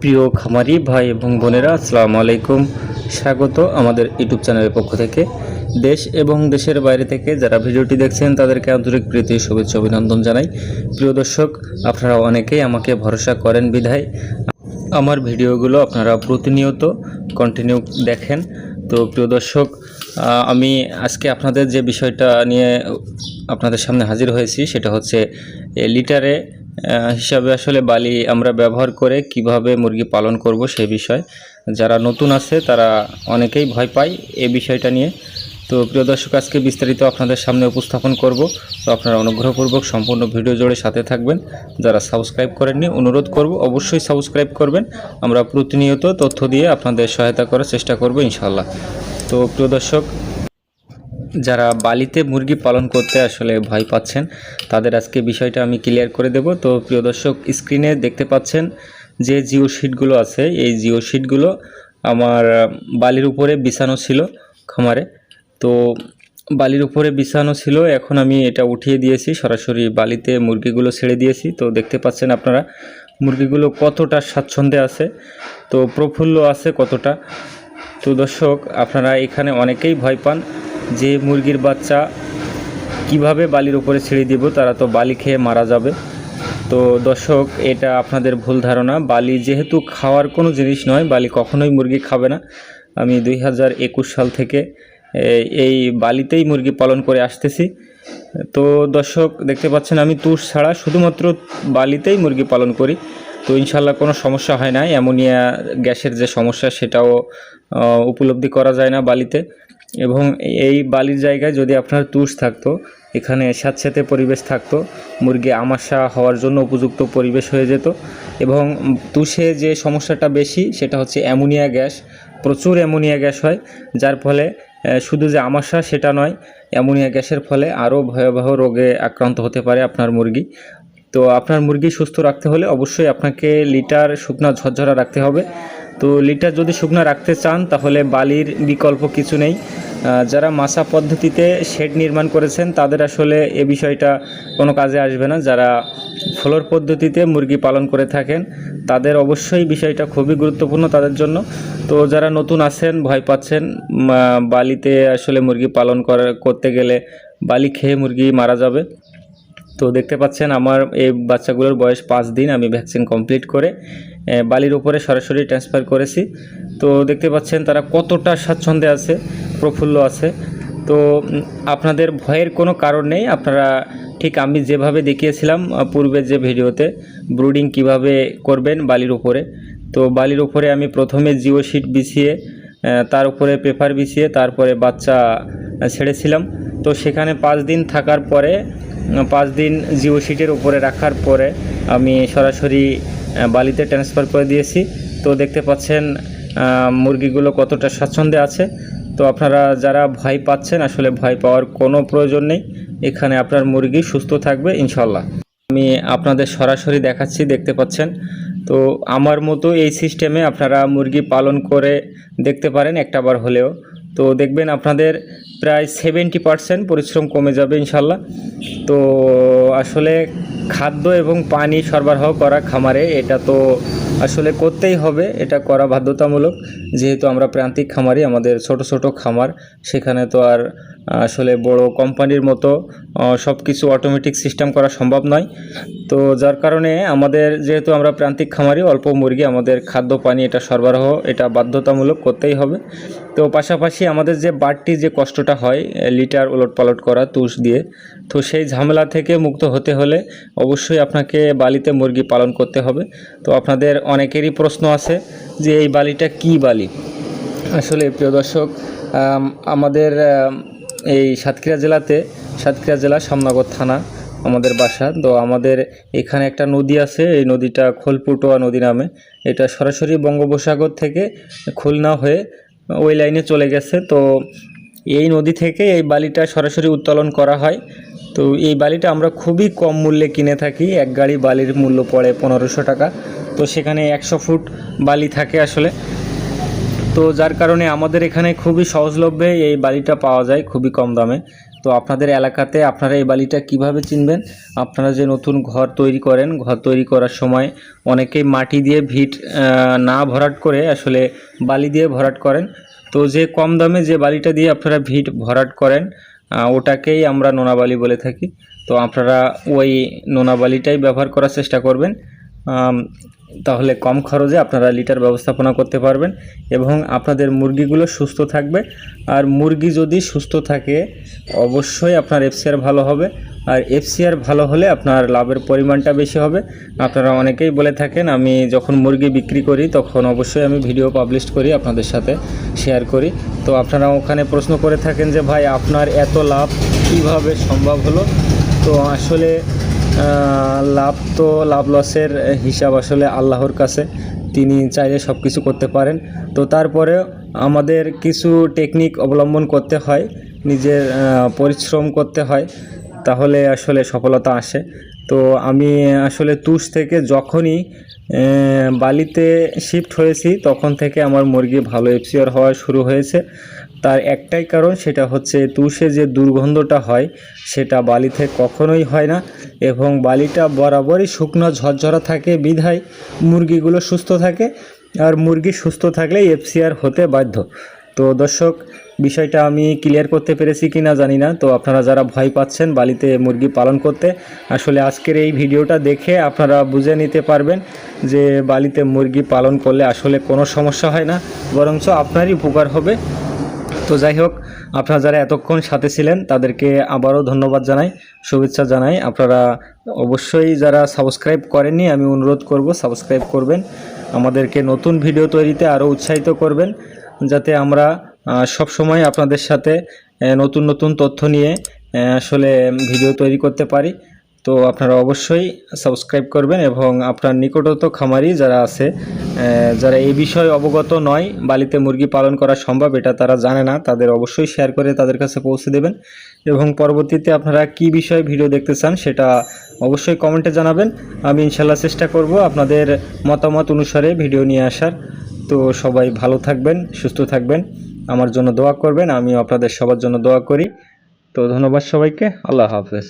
প্রিয় খামারি ভাই এবং বোনেরা, আসসালামু আলাইকুম। স্বাগত আমাদের ইউটিউব চ্যানেলের পক্ষ থেকে। দেশ এবং দেশের বাইরে থেকে যারা ভিডিওটি দেখছেন তাদেরকে আন্তরিক প্রীতি শুভেচ্ছা অভিনন্দন জানাই। প্রিয় দর্শক, আপনারা অনেকেই আমাকে ভরসা করেন বিধায় আমার ভিডিওগুলো আপনারা প্রতিনিয়ত কন্টিনিউ দেখেন। তো প্রিয় দর্শক, আমি আজকে আপনাদের যে বিষয়টা নিয়ে আপনাদের সামনে হাজির হয়েছি সেটা হচ্ছে লিটারে হিসাবে আসলে বালি আমরা ব্যবহার করে কিভাবে মুরগি পালন করব সেই বিষয়। যারা নতুন আছে তারা অনেকেই ভয় পায় এই বিষয়টা নিয়ে। তো প্রিয় দর্শক, আজকে বিস্তারিত আপনাদের সামনে উপস্থাপন করব। তো আপনারা অনুগ্রহপূর্বক সম্পূর্ণ ভিডিও জুড়ে সাথে থাকবেন। যারা সাবস্ক্রাইব করেননি অনুরোধ করব অবশ্যই সাবস্ক্রাইব করবেন। আমরা প্রতিনিয়ত তথ্য দিয়ে আপনাদের সহায়তা করার চেষ্টা করব ইনশাআল্লাহ। তো প্রিয় দর্শক, যারা বালিতে মুরগি পালন করতে আসলে ভয় পাচ্ছেন তাদের আজকে বিষয়টা আমি ক্লিয়ার করে দেব। তো প্রিয় দর্শক, স্ক্রিনে দেখতে পাচ্ছেন যে জিও শিটগুলো আছে, এই জিও শিটগুলো আমার বালির উপরে বিছানো ছিল খামারে। তো বালির উপরে বিছানো ছিল, এখন আমি এটা উঠিয়ে দিয়েছি, সরাসরি বালিতে মুরগিগুলো ছেড়ে দিয়েছি। তো দেখতে পাচ্ছেন আপনারা মুরগিগুলো কতটা স্বাচ্ছন্দ্যে আছে, তো প্রফুল্ল আছে কতটা। তো দর্শক, আপনারা এখানে অনেকেই ভয় পান যে মুরগির বাচ্চা কিভাবে বালির উপরে ছেড়ে দিব, তারা তো বালি খেয়ে মারা যাবে। তো দর্শক, এটা আপনাদের ভুল ধারণা। বালি যেহেতু খাওয়ার কোনো জিনিস নয়, বালি কখনোই মুরগি খাবে না। আমি 2021 সাল থেকে এই বালিতেই মুরগি পালন করে আসতেছি। তো দর্শক, দেখতে পাচ্ছেন আমি তুষ ছাড়া শুধুমাত্র বালিতেই মুরগি পালন করি। তো ইনশাল্লাহ কোনো সমস্যা হয় না। অ্যামোনিয়া গ্যাসের যে সমস্যা সেটাও উপলব্ধি করা যায় না বালিতে। এবং এই বালির জায়গায় যদি আপনার তুষ থাকতো, এখানে স্যাঁতস্যাঁতে পরিবেশ থাকতো, মুরগি আমাশা হওয়ার জন্য উপযুক্ত পরিবেশ হয়ে যেত। এবং তুষে যে সমস্যাটা বেশি সেটা হচ্ছে অ্যামোনিয়া গ্যাস। প্রচুর অ্যামোনিয়া গ্যাস হয়, যার ফলে শুধু যে আমাশা সেটা নয়, অ্যামোনিয়া গ্যাসের ফলে আরও ভয়াবহ রোগে আক্রান্ত হতে পারে আপনার মুরগি। তো আপনার মুরগি সুস্থ রাখতে হলে অবশ্যই আপনাকে লিটার শুকনা ঝরঝরা রাখতে হবে। তো লিটার যদি শুকনা রাখতে চান তাহলে বালির বিকল্প কিছু নেই। যারা মাছা পদ্ধতিতে শেড নির্মাণ করেছেন তাদের আসলে এ বিষয়টা কোনো কাজে আসবে না। যারা ফ্লোর পদ্ধতিতে মুরগি পালন করে থাকেন তাদের অবশ্যই বিষয়টা খুবই গুরুত্বপূর্ণ তাদের জন্য। তো যারা নতুন আছেন, ভয় পাচ্ছেন বালিতে আসলে মুরগি পালন করতে গেলে বালি খেয়ে মুরগি মারা যাবে। তো দেখতে পাচ্ছেন আমার এই বাচ্চাগুলোর বয়স 5 দিন, আমি ভ্যাকসিন কমপ্লিট করে বালির উপরে সরাসরি ট্রান্সফার করেছি। তো দেখতে পাচ্ছেন তারা কতটা স্বাচ্ছন্দ্যে আছে, প্রফুল্ল আছে। তো আপনাদের ভয়ের কোনো কারণ নেই। আপনারা ঠিক আমি যেভাবে দেখিয়েছিলাম পূর্বের যে ভিডিওতে ব্রুডিং কিভাবে করবেন বালির উপরে, তো বালির উপরে আমি প্রথমে জিও শিট বিছিয়ে তার উপরে পেপার বিছিয়ে তারপরে বাচ্চা ছেড়েছিলাম। তো সেখানে 5 দিন থাকার পরে 5 দিন জিও শিটের উপরে রাখার পরে আমি সরাসরি বালিতে ট্রান্সফার করে দিয়েছি। তো দেখতে পাচ্ছেন মুরগিগুলো কতটা স্বাচ্ছন্দ্যে আছে। তো আপনারা যারা ভয় পাচ্ছেন, আসলে ভয় পাওয়ার কোনো প্রয়োজন নেই। এখানে আপনার মুরগি সুস্থ থাকবে ইনশাল্লাহ। আমি আপনাদের সরাসরি দেখাচ্ছি, দেখতে পাচ্ছেন। তো আমার মতো এই সিস্টেমে আপনারা মুরগি পালন করে দেখতে পারেন একটাবার হলেও। তো দেখবেন আপনাদের প্রায় 70% পরিশ্রম কমে যাবে ইনশাল্লাহ। তো আসলে খাদ্য এবং পানি সরবরাহ করা খামারে এটা তো আসলে করতেই হবে, এটা করা বাধ্যতামূলক। যেহেতু আমরা প্রান্তিক খামারি, আমাদের ছোট ছোট খামার, সেখানে তো আর আসলে বড় কোম্পানির মতো সব কিছু অটোমেটিক সিস্টেম করা সম্ভব নয়। তো যার কারণে আমাদের, যেহেতু আমরা প্রান্তিক খামারি, অল্প মুরগি, আমাদের খাদ্য পানি এটা সরবরাহ এটা বাধ্যতামূলক করতেই হবে। তো পাশাপাশি আমাদের যে বাড়তি যে কষ্টটা হয় লিটার ওলট পালট করা তুষ দিয়ে, তো সেই ঝামেলা থেকে মুক্ত হতে হলে অবশ্যই আপনাকে বালিতে মুরগি পালন করতে হবে। তো আপনাদের অনেকেরই প্রশ্ন আছে যে এই বালিটা কি বালি। আসলে প্রিয় দর্শক, আমাদের এই সাতক্ষীরা জেলা শামনগর থানা আমাদের বাসা। তো আমাদের এখানে একটা নদী আছে, এই নদীটা খোলপুটোয়া নদী নামে। এটা সরাসরি বঙ্গোপসাগর থেকে খুলনা হয়ে ওই লাইনে চলে গেছে। তো এই নদী থেকে এই বালিটা সরাসরি উত্তোলন করা হয়। তো এই বালিটা আমরা খুবই কম মূল্যে কিনে থাকি। এক গাড়ি বালির মূল্য পড়ে 1500 টাকা। তো সেখানে 100 ফুট বালি থাকে আসলে। তো যার কারণে আমাদের এখানে খুবই সহজলভ্যে এই বালিটা পাওয়া যায় খুবই কম দামে। তো আপনাদের এলাকাতে আপনারা এই বালিটা কিভাবে চিনবেন? আপনারা যে নতুন ঘর তৈরি করেন, ঘর তৈরি করার সময় অনেকেই মাটি দিয়ে ভিট না ভরাট করে আসলে বালি দিয়ে ভরাট করেন। তো যে কম দামে যে বালিটা দিয়ে আপনারা ভিট ভরাট করেন ওটাকেই আমরা নোনা বালি বলে থাকি। তো আপনারা ওই নোনা বালিটাই ব্যবহার করার চেষ্টা করবেন, তাহলে কম খরচে আপনারা লিটার ব্যবস্থাপনা করতে পারবেন এবং আপনাদের মুরগিগুলো সুস্থ থাকবে। আর মুরগি যদি সুস্থ থাকে অবশ্যই আপনার এফসিআর ভালো হবে, আর এফসিআর ভালো হলে আপনার লাভের পরিমাণটা বেশি হবে। আপনারা অনেকেই বলে থাকেন আমি যখন মুরগি বিক্রি করি তখন অবশ্যই আমি ভিডিও পাবলিশ করি, আপনাদের সাথে শেয়ার করি। তো আপনারা ওখানে প্রশ্ন করে থাকেন যে ভাই আপনার এত লাভ কীভাবে সম্ভব হলো? তো আসলে লাভ লসের হিসাব আসলে আল্লাহর কাছে, তিনি চাইলে সব কিছু করতে পারেন। তো তারপরে আমাদের কিছু টেকনিক অবলম্বন করতে হয়, নিজের পরিশ্রম করতে হয়, তাহলে আসলে সফলতা আসে। তো আমি আসলে তুষ থেকে যখনই বালিতে শিফট হয়েছি তখন থেকে আমার মুরগি ভালো এফসিআর হওয়া শুরু হয়েছে। তার একটাই কারণ, সেটা হচ্ছে তুষে যে দুর্গন্ধটা হয় সেটা বালিতে কখনোই হয় না এবং বালিটা বরাবরই শুকনো ঝরঝরা থাকে বিধায় মুরগিগুলো সুস্থ থাকে, আর মুরগি সুস্থ থাকলেই এফসিআর হতে বাধ্য। তো দর্শক, বিষয়টা আমি ক্লিয়ার করতে পেরেছি কি না জানি না। তো আপনারা যারা ভয় পাচ্ছেন বালিতে মুরগি পালন করতে, আসলে আজকের এই ভিডিওটা দেখে আপনারা বুঝে নিতে পারবেন যে বালিতে মুরগি পালন করলে আসলে কোনো সমস্যা হয় না, বরঞ্চ আপনারই উপকার হবে। তো যাই হোক, আপনারা যারা এতক্ষণ সাথে ছিলেন তাদেরকে আবারও ধন্যবাদ জানাই, শুভেচ্ছা জানাই। আপনারা অবশ্যই যারা সাবস্ক্রাইব করেননি আমি অনুরোধ করব সাবস্ক্রাইব করবেন, আমাদেরকে নতুন ভিডিও তৈরিতে আরও উৎসাহিত করবেন, যাতে আমরা সব সময় আপনাদের সাথে নতুন নতুন তথ্য নিয়ে আসলে ভিডিও তৈরি করতে পারি। তো আপনারা অবশ্যই সাবস্ক্রাইব করবেন এবং আপনার নিকটস্থ খামারি যারা আছে, যারা এই বিষয়ে অবগত নয়, বালিতে মুরগি পালন করা সম্ভব এটা তারা জানে না, তাদের অবশ্যই শেয়ার করে তাদের কাছে পৌঁছে দেবেন। এবং পরবর্তীতে আপনারা কি বিষয়ে ভিডিও দেখতে চান সেটা অবশ্যই কমেন্টে জানাবেন। আমি ইনশাল্লাহ চেষ্টা করব আপনাদের মতামত অনুসারে ভিডিও নিয়ে আসার। তো সবাই ভালো থাকবেন, সুস্থ থাকবেন, আমার জন্য দোয়া করবেন, আমিও আপনাদের সবার জন্য দোয়া করি। তো ধন্যবাদ সবাইকে, আল্লাহ হাফেজ।